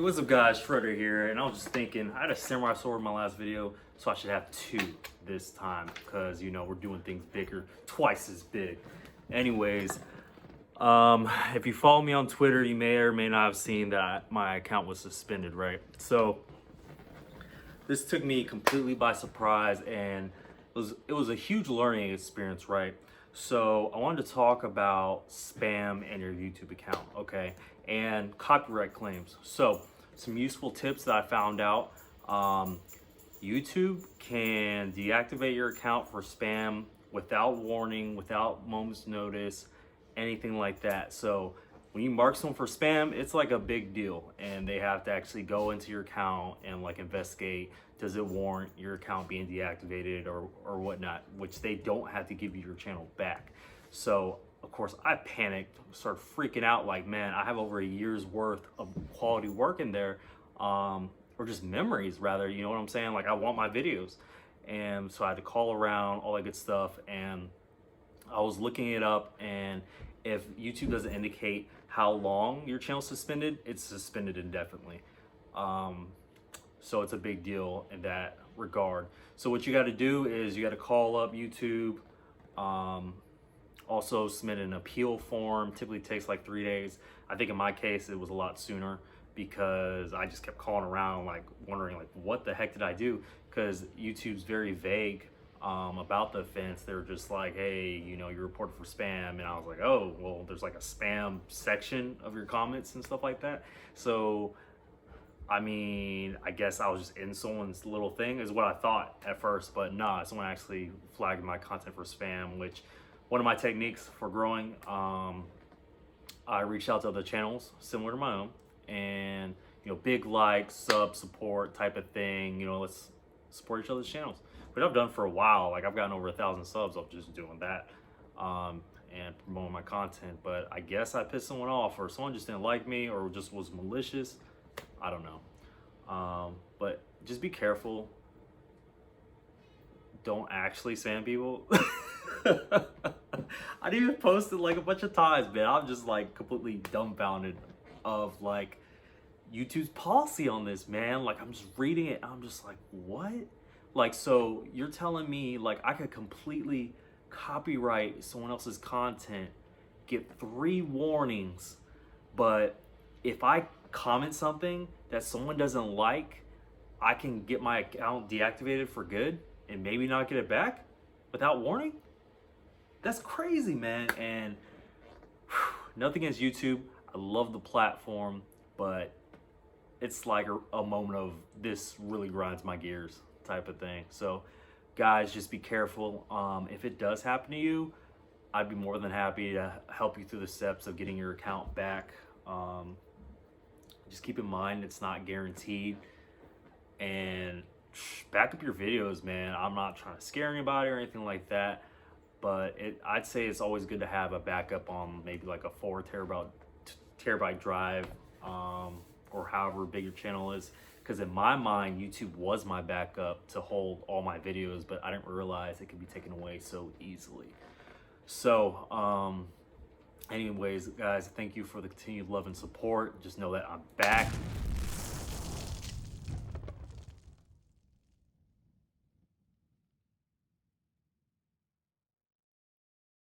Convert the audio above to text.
What's up guys, Shredder here, and I was just thinking, I had a samurai sword in my last video, so I should have two this time, because, you know, we're doing things bigger, twice as big. Anyways, if you follow me on Twitter, you may or may not have seen that my account was suspended, right? So, this took me completely by surprise, and it was a huge learning experience, right? So I wanted to talk about spam and your YouTube account, okay? And copyright claims. So some useful tips that I found out. YouTube can deactivate your account for spam without warning, without moment's notice, anything like that. So when you mark someone for spam, it's like a big deal, and they have to actually go into your account and like investigate, does it warrant your account being deactivated or whatnot, which they don't have to give you your channel back. So of course I panicked, started freaking out, like, man, I have over a year's worth of quality work in there, or just memories rather, you know what I'm saying? Like, I want my videos. And so I had to call around, all that good stuff, and I was looking it up, and if YouTube doesn't indicate how long your channel's suspended, it's suspended indefinitely. So it's a big deal in that regard. So what you got to do is you got to call up YouTube, also submit an appeal form. Typically takes like 3 days. I think in my case it was a lot sooner, because I just kept calling around, like wondering like, what the heck did I do? Because YouTube's very vague about the offense. They're just like, hey, you know, you're reported for spam. And I was like, oh, well, there's like a spam section of your comments and stuff like that. So I mean, I guess I was just in someone's little thing is what I thought at first, but nah, someone actually flagged my content for spam, which one of my techniques for growing, I reached out to other channels similar to my own, and, you know, big like, sub, support type of thing, you know, let's support each other's channels, which I've done for a while. Like, I've gotten over 1,000 subs of just doing that, and promoting my content. But I guess I pissed someone off, or someone just didn't like me, or just was malicious. I don't know. But just be careful. Don't actually spam people. I didn't even post it like a bunch of times, man. I'm just like completely dumbfounded of like YouTube's policy on this, man. Like, I'm just reading it, I'm just like, what? Like, so you're telling me like I could completely copyright someone else's content, get 3 warnings, but if I comment something that someone doesn't like, I can get my account deactivated for good and maybe not get it back without warning? That's crazy, man. And nothing against YouTube. I love the platform, but it's like a moment of this really grinds my gears type of thing. So guys, just be careful. If it does happen to you, I'd be more than happy to help you through the steps of getting your account back. Just keep in mind, it's not guaranteed, and back up your videos, man. I'm not trying to scare anybody or anything like that, but I'd say it's always good to have a backup on maybe like a 4 terabyte drive, or however big your channel is, because in my mind, YouTube was my backup to hold all my videos, but I didn't realize it could be taken away so easily. So anyways, guys, thank you for the continued love and support. Just know that I'm back.